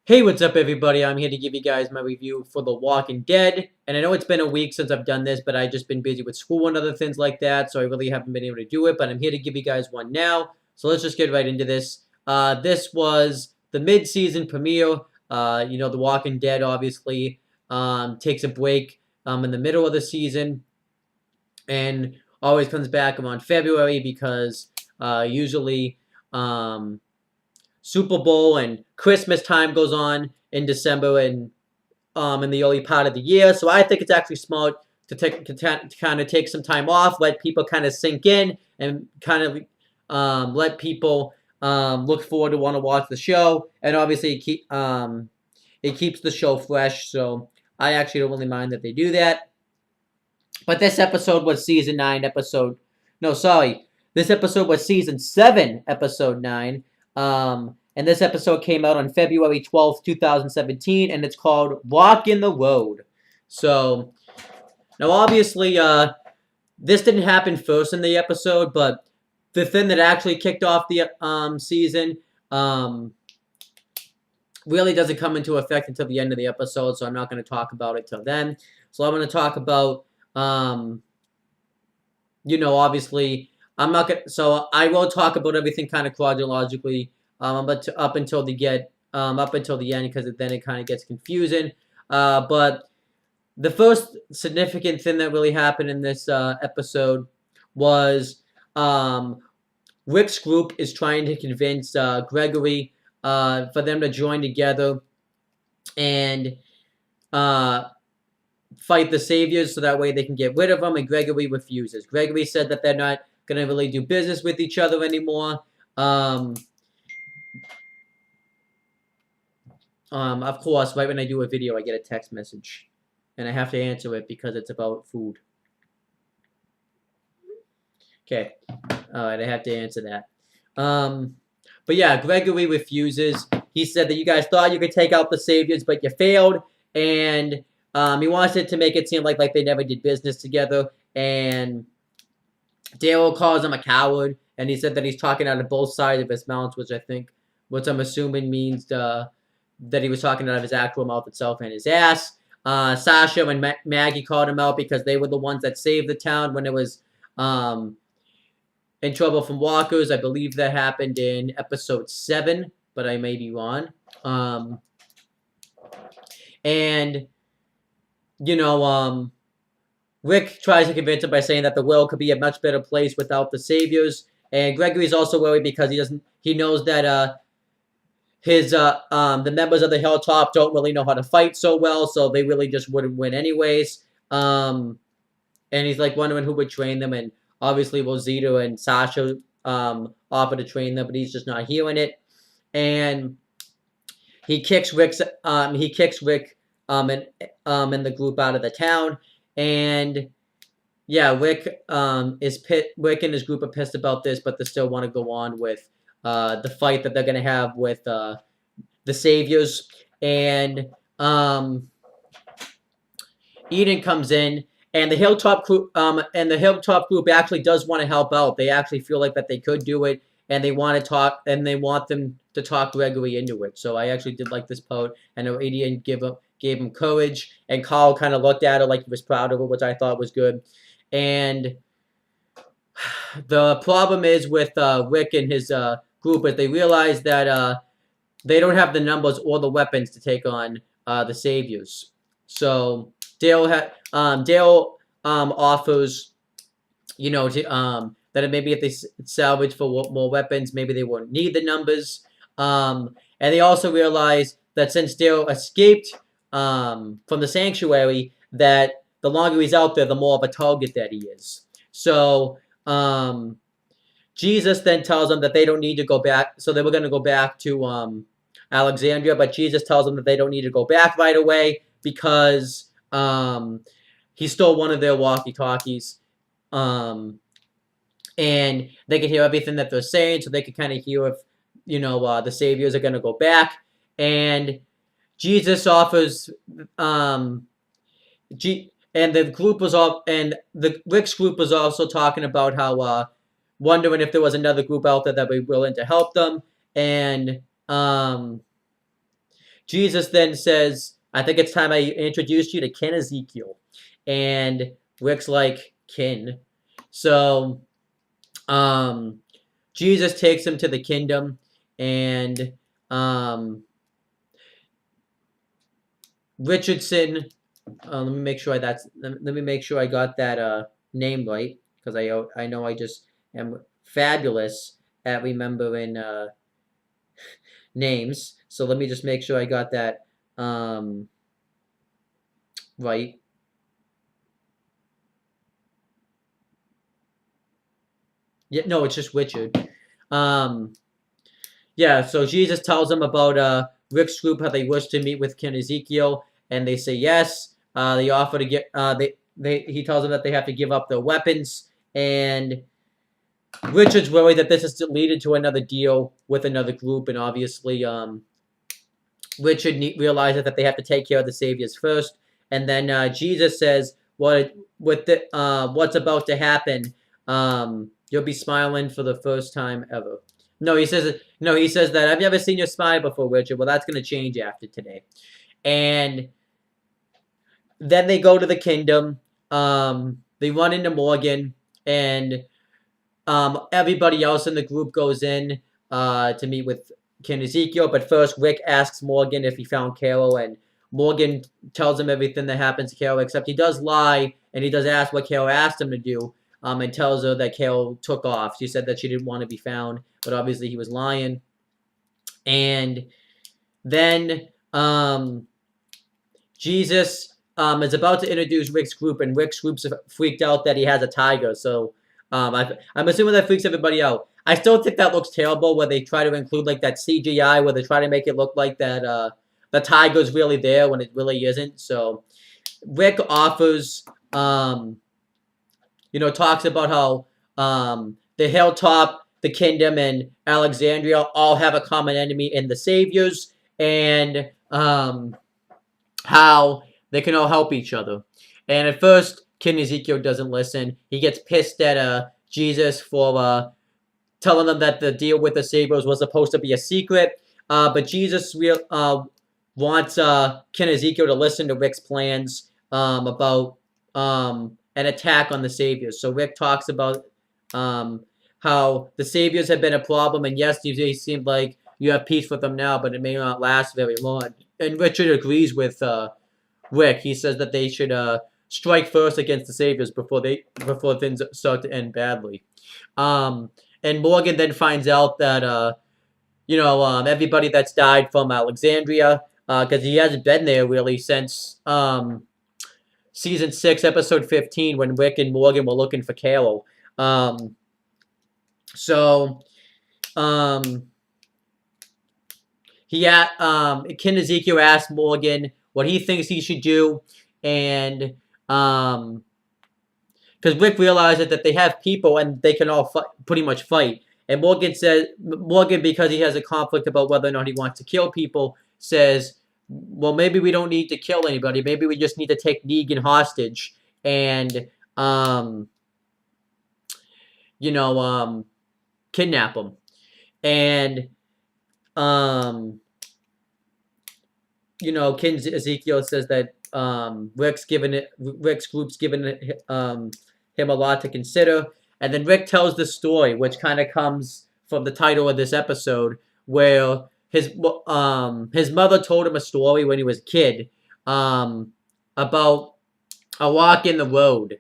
Hey, what's up, everybody? I'm here to give you guys my review for The Walking Dead. And I know it's been a week since I've done this, but I've just been busy with school and other things like that, so I really haven't been able to do it. But I'm here to give you guys one now. So let's just get right into this. This was the mid-season premiere. The Walking Dead obviously takes a break in the middle of the season and always comes back around February because usually Super Bowl and Christmas time goes on in December and in the early part of the year. So I think it's actually smart to kind of take some time off, let people kind of sink in, and kind of let people look forward to want to watch the show. And obviously, it keeps the show fresh. So I actually don't really mind that they do that. But this episode was season 9, episode. No, sorry. This episode was season 7, episode 9. And this episode came out on February 12th, 2017, and it's called Walk in the Road. So, now obviously, this didn't happen first in the episode, but the thing that actually kicked off the season really doesn't come into effect until the end of the episode, so I'm not going to talk about it till then. So I'm going to talk about, obviously, I'm not going to, so I will talk about everything kind of chronologically, but up until the end, because then it kind of gets confusing. But the first significant thing that really happened in this episode was Rick's group is trying to convince Gregory for them to join together and fight the Saviors so that way they can get rid of them, and Gregory refuses. Gregory said that they're not going to really do business with each other anymore. Of course, right when I do a video, I get a text message, and I have to answer it because it's about food. Okay, all right, I have to answer that. But yeah, Gregory refuses. He said that you guys thought you could take out the Saviors, but you failed, and he wants it to make it seem like they never did business together, and Daryl calls him a coward, and he said that he's talking out of both sides of his mouth, which I'm assuming means that he was talking out of his actual mouth itself and his ass. Sasha and Maggie called him out because they were the ones that saved the town when it was in trouble from walkers. I believe that happened in episode 7, but I may be wrong. Rick tries to convince him by saying that the world could be a much better place without the Saviors. And Gregory's also worried because he knows that the members of the Hilltop don't really know how to fight so well, so they really just wouldn't win anyways. And he's wondering who would train them, and obviously Rosita and Sasha offer to train them, but he's just not hearing it. And he kicks Rick and the group out of the town. And yeah, Rick and his group are pissed about this, but they still want to go on with the fight that they're gonna have with the Saviors. And Eden comes in, and the Hilltop group actually does want to help out. They actually feel like that they could do it, and they want to talk, and they want them to talk Gregory into it. So I actually did like this part. I know Eden gave him courage, and Carl kind of looked at her like he was proud of her, which I thought was good. And the problem is with Rick and his group is they realize that they don't have the numbers or the weapons to take on the Saviors. So Dale offers, that maybe if they salvage for more weapons, maybe they won't need the numbers. And they also realize that since Dale escaped from the sanctuary, that the longer he's out there, the more of a target that he is. So Jesus then tells them that they don't need to go back. So they were going to go back to Alexandria, but Jesus tells them that they don't need to go back right away because he stole one of their walkie-talkies. And they can hear everything that they're saying, so they can kind of hear if, the Saviors are going to go back. And Jesus offers, and the group was all, and the Rick's group was also talking about how, wondering if there was another group out there that would be willing to help them. And Jesus then says, I think it's time I introduced you to Ken Ezekiel. And Rick's like, Ken. So um, Jesus takes him to the kingdom, and um, Richardson. Let me make sure let me make sure I got that name right, because I know I just am fabulous at remembering names. So let me just make sure I got that right. Yeah, no, it's just Richard. Um, yeah, so Jesus tells them about Rick's group, how they wish to meet with King Ezekiel, and they say yes. They offer to get he tells them that they have to give up their weapons, and Richard's worried that this is leading to another deal with another group, and obviously Richard realizes that they have to take care of the saviors first, and then Jesus says, what's about to happen? You'll be smiling for the first time ever." No, he says that I've never seen you smile before, Richard. Well, that's going to change after today. And then they go to the kingdom. They run into Morgan, and everybody else in the group goes in to meet with King Ezekiel. But first, Rick asks Morgan if he found Carol, and Morgan tells him everything that happens to Carol, except he does lie, and he does ask what Carol asked him to do, and tells her that Carol took off. She said that she didn't want to be found, but obviously he was lying. And then Jesus is about to introduce Rick's group, and Rick's group's freaked out that he has a tiger. So I'm assuming that freaks everybody out. I still think that looks terrible where they try to include like that CGI where they try to make it look like that the tiger's really there when it really isn't. So Rick offers, talks about how the hilltop, the kingdom, and Alexandria all have a common enemy in the saviors, and how they can all help each other. And at first, King Ezekiel doesn't listen. He gets pissed at Jesus for telling them that the deal with the Sabres was supposed to be a secret. But Jesus wants King Ezekiel to listen to Rick's plans about an attack on the Saviors. So Rick talks about how the Saviors have been a problem, and yes, they seem like you have peace with them now, but it may not last very long. And Richard agrees with Rick. He says that they should strike first against the Saviors before things start to end badly. And Morgan then finds out that everybody that's died from Alexandria, because he hasn't been there really since season 6, episode 15, when Rick and Morgan were looking for Carol. King Ezekiel asked Morgan what he thinks he should do, and because Rick realizes that they have people and they can all pretty much fight. And Morgan, because he has a conflict about whether or not he wants to kill people, says, well, maybe we don't need to kill anybody. Maybe we just need to take Negan hostage and, kidnap him. And, King Ezekiel says that Rick's group's given him a lot to consider. And then Rick tells the story, which kind of comes from the title of this episode, where his mother told him a story when he was a kid about a rock in the road.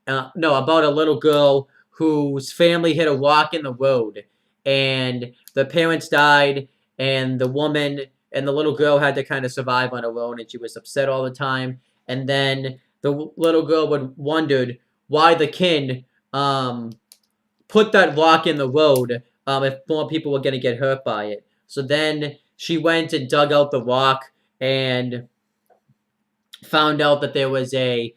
About a little girl whose family hit a rock in the road, and the parents died, and the woman and the little girl had to kind of survive on her own, and she was upset all the time. And then the little girl wondered why the king put that rock in the road if more people were going to get hurt by it. So then she went and dug out the rock and found out that there was a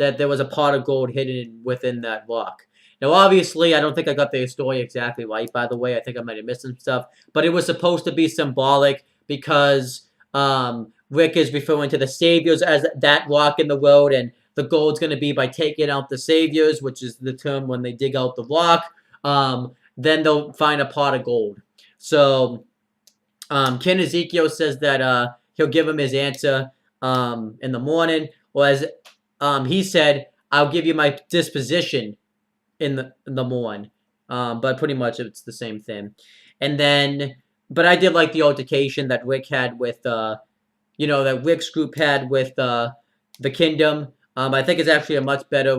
that there was a pot of gold hidden within that rock. Now, obviously, I don't think I got the story exactly right, by the way. I think I might have missed some stuff. But it was supposed to be symbolic because Rick is referring to the Saviors as that rock in the road, and the gold's going to be by taking out the Saviors, which is the term when they dig out the rock. Then they'll find a pot of gold. So Ken Ezekiel says that he'll give him his answer in the morning, or as he said, I'll give you my disposition in the morning. But pretty much it's the same thing. And then, but I did like the altercation that Rick had with that Rick's group had with the Kingdom. I think it's actually a much better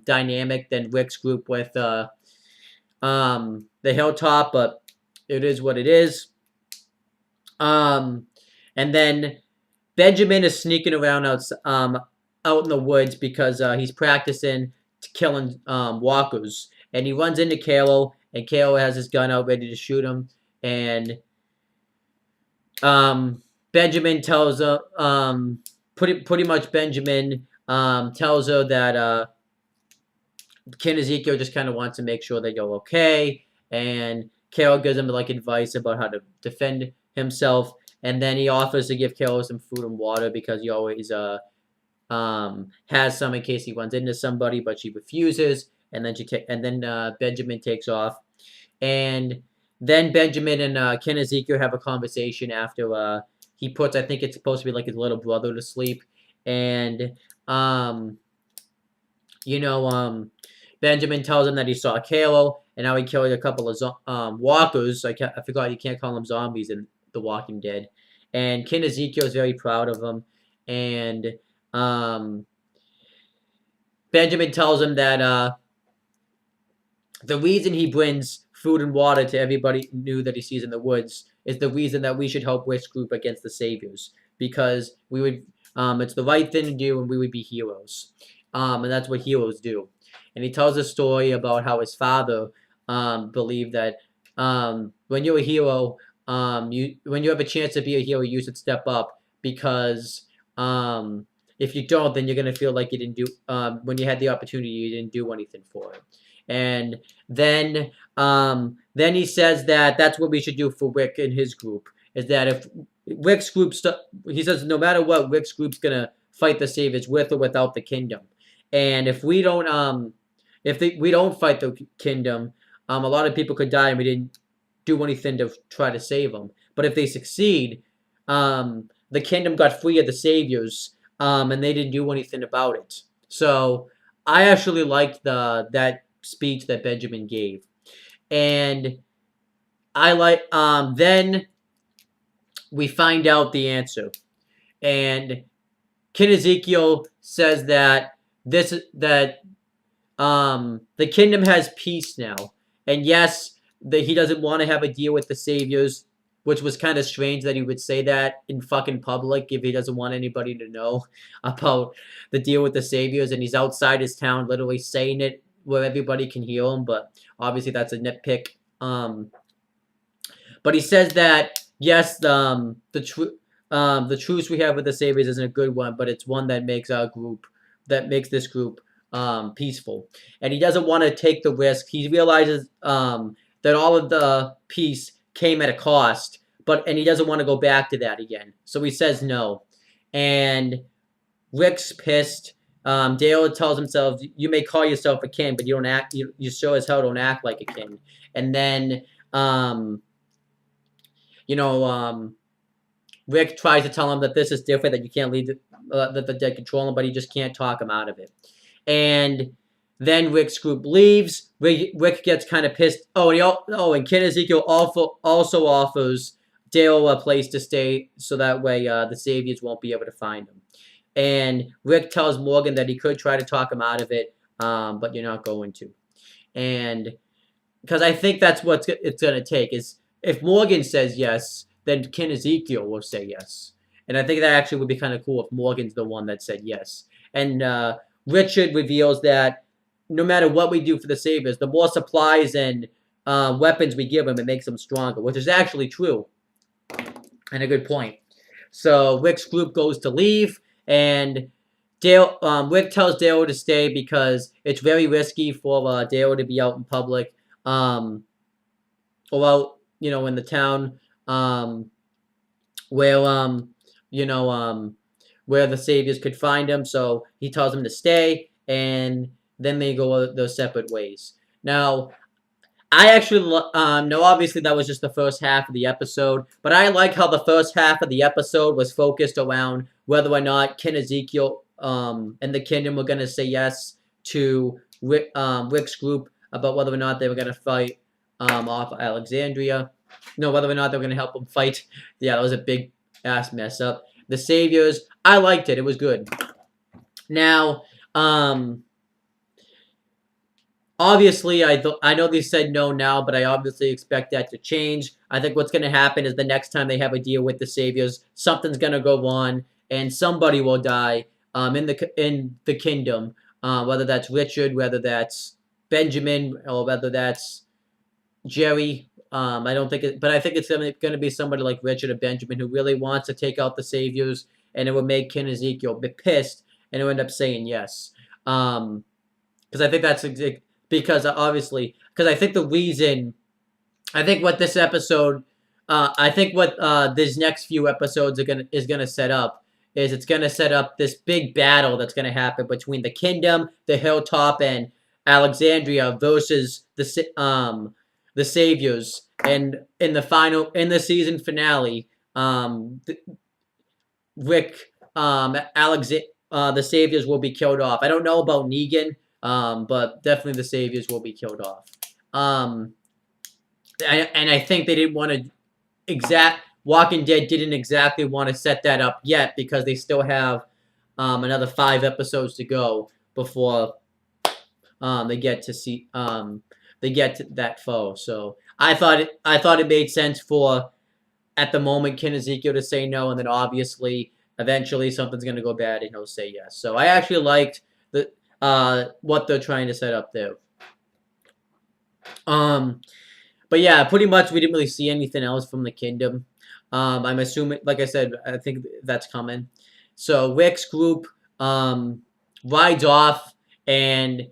dynamic than Rick's group with the Hilltop, but it is what it is. And then Benjamin is sneaking around out in the woods because he's practicing killing walkers, and he runs into Kalo, and Kalo has his gun out ready to shoot him, and Benjamin tells her pretty much Benjamin tells her that Ken Ezekiel just kind of wants to make sure that you're okay, and Carol gives him like advice about how to defend himself, and then he offers to give Carol some food and water because he always has some in case he runs into somebody, but she refuses, and then Benjamin takes off, and then Benjamin and Ken Ezekiel have a conversation after he puts, I think it's supposed to be like his little brother to sleep, and Benjamin tells him that he saw Kalo, and how he killed a couple of walkers. I forgot you can't call them zombies in The Walking Dead. And Ken Ezekiel is very proud of him. And Benjamin tells him that the reason he brings food and water to everybody new that he sees in the woods is the reason that we should help Rick's group against the Saviors. Because we would, it's the right thing to do, and we would be heroes. And that's what heroes do. And he tells a story about how his father believed that when you're a hero, when you have a chance to be a hero, you should step up because if you don't, then you're gonna feel like you didn't do. When you had the opportunity, you didn't do anything for it. And then he says that that's what we should do for Rick and his group. Is that if Rick's group, he says no matter what, Rick's group's gonna fight the Saviors with or without the Kingdom. And if we don't we don't fight the Kingdom, a lot of people could die, and we didn't do anything to try to save them. But if they succeed, the Kingdom got free of the Saviors, and they didn't do anything about it. So I actually liked that speech that Benjamin gave, and I like. Then we find out the answer, and Ken Ezekiel says that the Kingdom has peace now, and yes, he doesn't want to have a deal with the Saviors, which was kind of strange that he would say that in fucking public if he doesn't want anybody to know about the deal with the Saviors, and he's outside his town literally saying it where everybody can hear him, but obviously that's a nitpick. But he says that yes, the truce we have with the Saviors isn't a good one, but it's one that makes this group peaceful, and he doesn't want to take the risk. He realizes that all of the peace came at a cost, and he doesn't want to go back to that again. So he says no, and Rick's pissed. Dale tells himself, "You may call yourself a king, but you don't act. You sure as hell don't act like a king." And then, Rick tries to tell him that this is different, that you can't leave that they control him, but he just can't talk him out of it. And then Rick's group leaves. Rick gets kind of pissed. And Ken Ezekiel also offers Dale a place to stay so that way the Saviors won't be able to find him. And Rick tells Morgan that he could try to talk him out of it, but you're not going to. And because I think that's what it's going to take is if Morgan says yes, then Ken Ezekiel will say yes. And I think that actually would be kind of cool if Morgan's the one that said yes. And Richard reveals that no matter what we do for the Saviors, the more supplies and weapons we give them, it makes them stronger, which is actually true. And a good point. So Rick's group goes to leave, and Rick tells Dale to stay because it's very risky for Dale to be out in public, or out, in the town, where the Saviors could find him. So he tells him to stay, and then they go their separate ways. Now, I actually no, obviously that was just the first half of the episode, but I like how the first half of the episode was focused around whether or not Ken Ezekiel and the Kingdom were gonna say yes to Rick's group about whether or not they were gonna fight off Alexandria. No, whether or not they were gonna help him fight. Yeah, that was a big ass mess up. The Saviors, I liked it. It was good. Now, obviously, I know they said no now, but I obviously expect that to change. I think what's going to happen is the next time they have a deal with the Saviors, something's going to go on, and somebody will die in the kingdom. Whether that's Richard, whether that's Benjamin, or whether that's Jerry. I don't think it, but I think it's going to be somebody like Richard or Benjamin who really wants to take out the Saviors, and it would make Ken Ezekiel be pissed, and he'll end up saying yes. Because I think that's because obviously, because I think the reason, I think what this episode, I think what these next few episodes is gonna set up is it's gonna set up this big battle that's gonna happen between the Kingdom, the Hilltop, and Alexandria versus the Saviors, and in the season finale, Rick the Saviors will be killed off. I don't know about Negan, but definitely the Saviors will be killed off. And I think they didn't want to Walking Dead didn't exactly want to set that up yet because they still have another 5 episodes to go before they get to that foe. So I thought it made sense for at the moment Ken Ezekiel to say no, and then obviously eventually something's gonna go bad and he'll say yes. So I actually liked the what they're trying to set up there. But yeah, pretty much we didn't really see anything else from the Kingdom. I'm assuming, like I said, I think that's coming. So Rick's group rides off and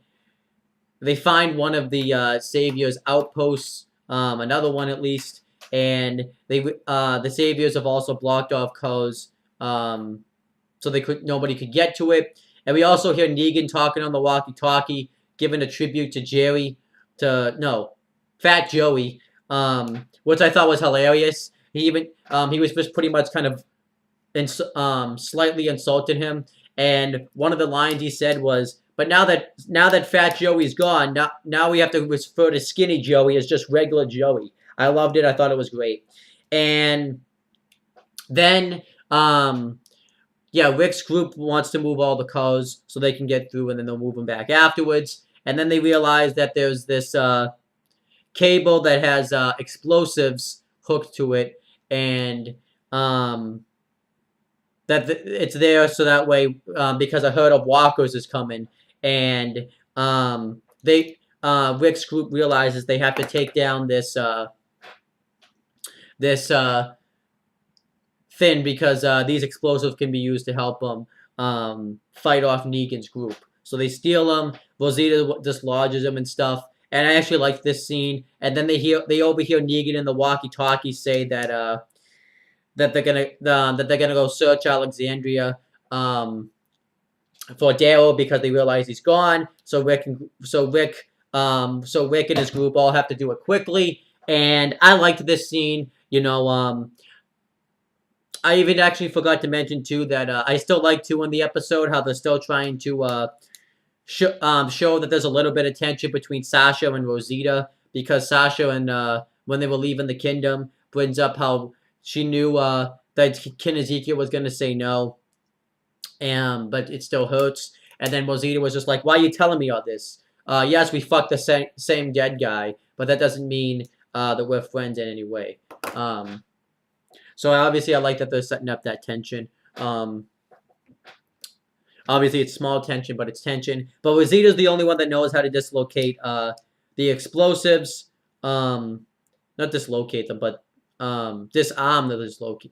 they find one of the Savior's outposts, another one at least, and the Saviors have also blocked off cars, so nobody could get to it. And we also hear Negan talking on the walkie-talkie, giving a tribute to Fat Joey, which I thought was hilarious. He was just pretty much kind of slightly insulting him, and one of the lines he said was, "But now that Fat Joey's gone, now we have to refer to Skinny Joey as just regular Joey." I loved it. I thought it was great. And then, Rick's group wants to move all the cars so they can get through, and then they'll move them back afterwards. And then they realize that there's this cable that has explosives hooked to it, and it's there so that way because a herd of walkers is coming, and Rick's group realizes they have to take down this thing because these explosives can be used to help them fight off Negan's group. So they steal them. Rosita dislodges them and stuff. And I actually like this scene. And then they overhear Negan in the walkie-talkie say that they're gonna go search Alexandria for Daryl because they realize he's gone. So Rick and his group all have to do it quickly. And I liked this scene. I even actually forgot to mention too that I still like too in the episode how they're still trying to show that there's a little bit of tension between Sasha and Rosita because Sasha and when they were leaving the Kingdom brings up how she knew that Ken Ezekiel was going to say no, but it still hurts. And then Rosita was just like, "Why are you telling me all this? Yes, we fucked the same dead guy, but that doesn't mean that we're friends in any way." So obviously I like that they're setting up that tension. Obviously it's small tension, but it's tension. But Rosita's the only one that knows how to dislocate the explosives. Not dislocate them, but disarm the dislocate.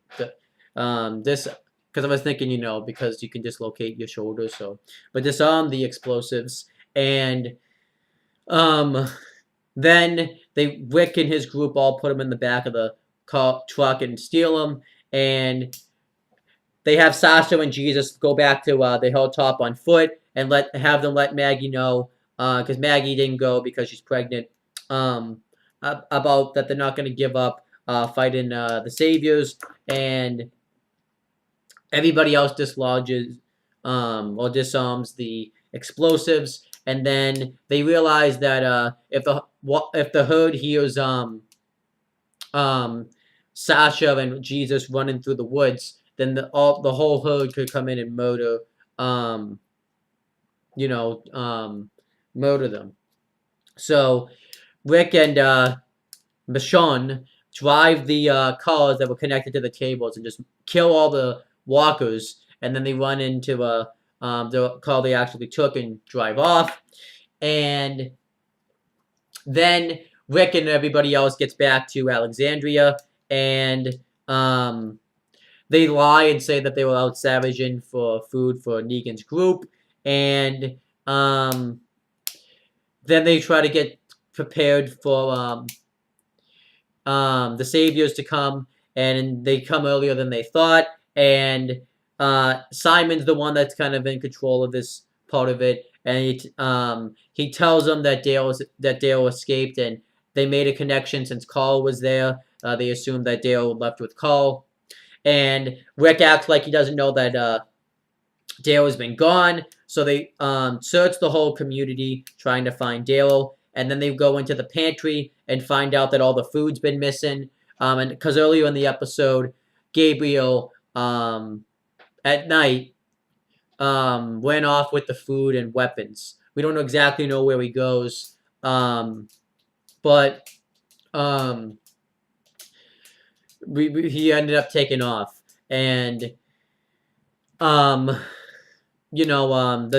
Because I was thinking, because you can dislocate your shoulders, but disarm the explosives, and then Rick and his group all put them in the back of the truck and steal them, and they have Sasha and Jesus go back to the hilltop on foot and have them let Maggie know because Maggie didn't go because she's pregnant. about that they're not going to give up fighting the Saviors, and everybody else dislodges or disarms the explosives, and then they realize that if the herd hears um, Sasha and Jesus running through the woods, then the whole herd could come in and murder um, you know murder them. So Rick and Michonne drive the cars that were connected to the tables and just kill all the walkers, and then they run into the car they actually took and drive off. And then Rick and everybody else gets back to Alexandria, and they lie and say that they were out savaging for food for Negan's group, and then they try to get prepared for the Saviors to come, and they come earlier than they thought. And Simon's the one that's kind of in control of this part of it, and he tells them that Dale escaped, and they made a connection since Carl was there. They assumed that Dale left with Carl, and Rick acts like he doesn't know that Dale has been gone. So they search the whole community trying to find Dale, and then they go into the pantry and find out that all the food's been missing. And because earlier in the episode, Gabriel at night went off with the food and weapons. We don't exactly know where he goes, but he ended up taking off, and they're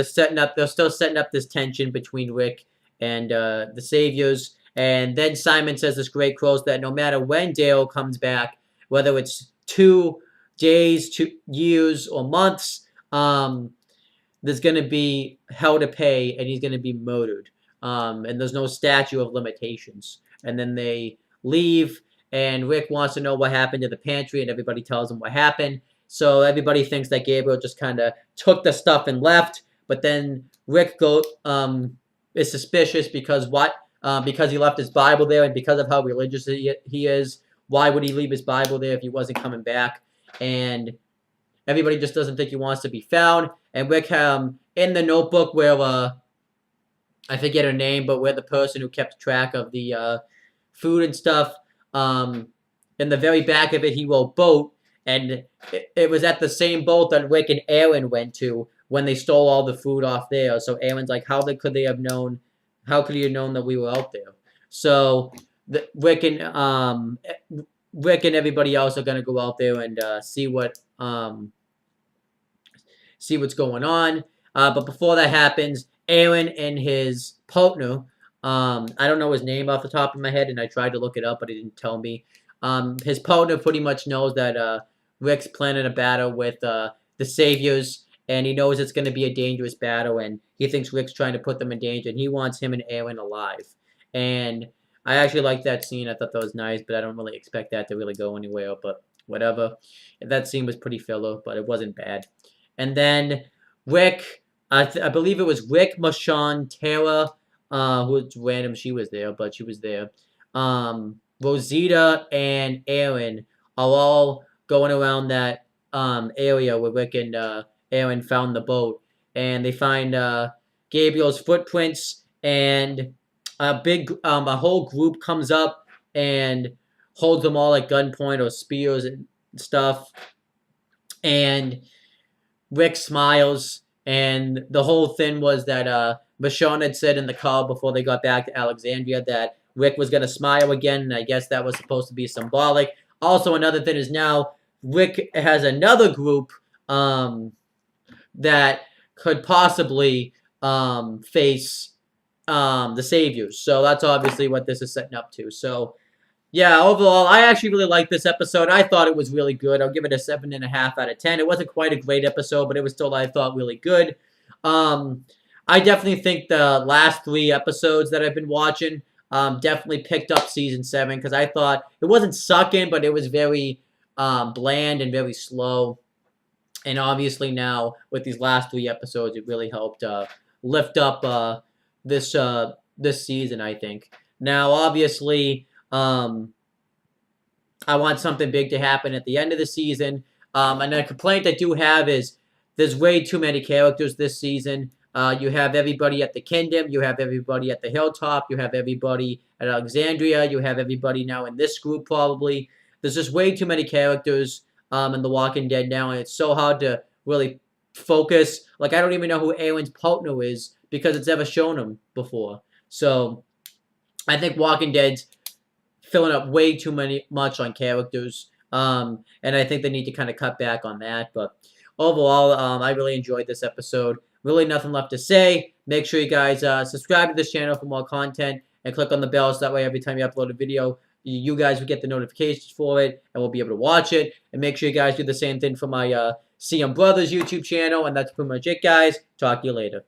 still setting up this tension between Rick and the Saviors. And then Simon says this great quote that no matter when Dale comes back, whether it's 2 days, 2 years, or months, there's going to be hell to pay, and he's going to be murdered. And there's no statute of limitations. And then they leave, and Rick wants to know what happened to the pantry, and everybody tells him what happened. So everybody thinks that Gabriel just kind of took the stuff and left, but then Rick is suspicious because he left his Bible there, and because of how religious he is. Why would he leave his Bible there if he wasn't coming back? And everybody just doesn't think he wants to be found. And Rick, in the notebook where I forget her name, but where the person who kept track of the food and stuff, in the very back of it, he wrote boat. And it was at the same boat that Rick and Aaron went to when they stole all the food off there. So Aaron's like, how could he have known that we were out there? So Rick and everybody else are gonna go out there and see what's going on. But before that happens, Aaron and his partner, I don't know his name off the top of my head, and I tried to look it up, but he didn't tell me. His partner pretty much knows that Rick's planning a battle with the Saviors, and he knows it's going to be a dangerous battle, and he thinks Rick's trying to put them in danger, and he wants him and Aaron alive. And I actually liked that scene. I thought that was nice, but I don't really expect that to really go anywhere, but whatever. That scene was pretty filler, but it wasn't bad. And then Rick, I believe it was Rick, Michonne, Tara, who was random, she was there, but she was there. Rosita and Aaron are all going around that area where Rick and Aaron found the boat, and they find Gabriel's footprints, and a whole group comes up and holds them all at gunpoint or spears and stuff, and Rick smiles, and the whole thing was that Michonne had said in the car before they got back to Alexandria that Rick was going to smile again, and I guess that was supposed to be symbolic. Also, another thing is now Rick has another group that could possibly face the Saviors. So that's obviously what this is setting up to. So, yeah, overall, I actually really liked this episode. I thought it was really good. I'll give it a 7.5 out of 10. It wasn't quite a great episode, but it was still, I thought, really good. I definitely think the last 3 episodes that I've been watching definitely picked up season 7, because I thought it wasn't sucking, but it was very bland and very slow. And obviously now with these last 3 episodes, it really helped lift up this season, I think. Now, obviously, Um, I want something big to happen at the end of the season. And a complaint I do have is there's way too many characters this season. You have everybody at the Kingdom. You have everybody at the Hilltop. You have everybody at Alexandria. You have everybody now in this group, probably. There's just way too many characters in The Walking Dead now, and it's so hard to really focus. Like, I don't even know who Aaron's partner is because it's never shown him before. So, I think Walking Dead's filling up way too much on characters. And I think they need to kind of cut back on that. But overall, I really enjoyed this episode. Really nothing left to say. Make sure you guys subscribe to this channel for more content and click on the bell so that way every time you upload a video, you guys will get the notifications for it and will be able to watch it. And make sure you guys do the same thing for my CM Brothers YouTube channel. And that's pretty much it, guys. Talk to you later.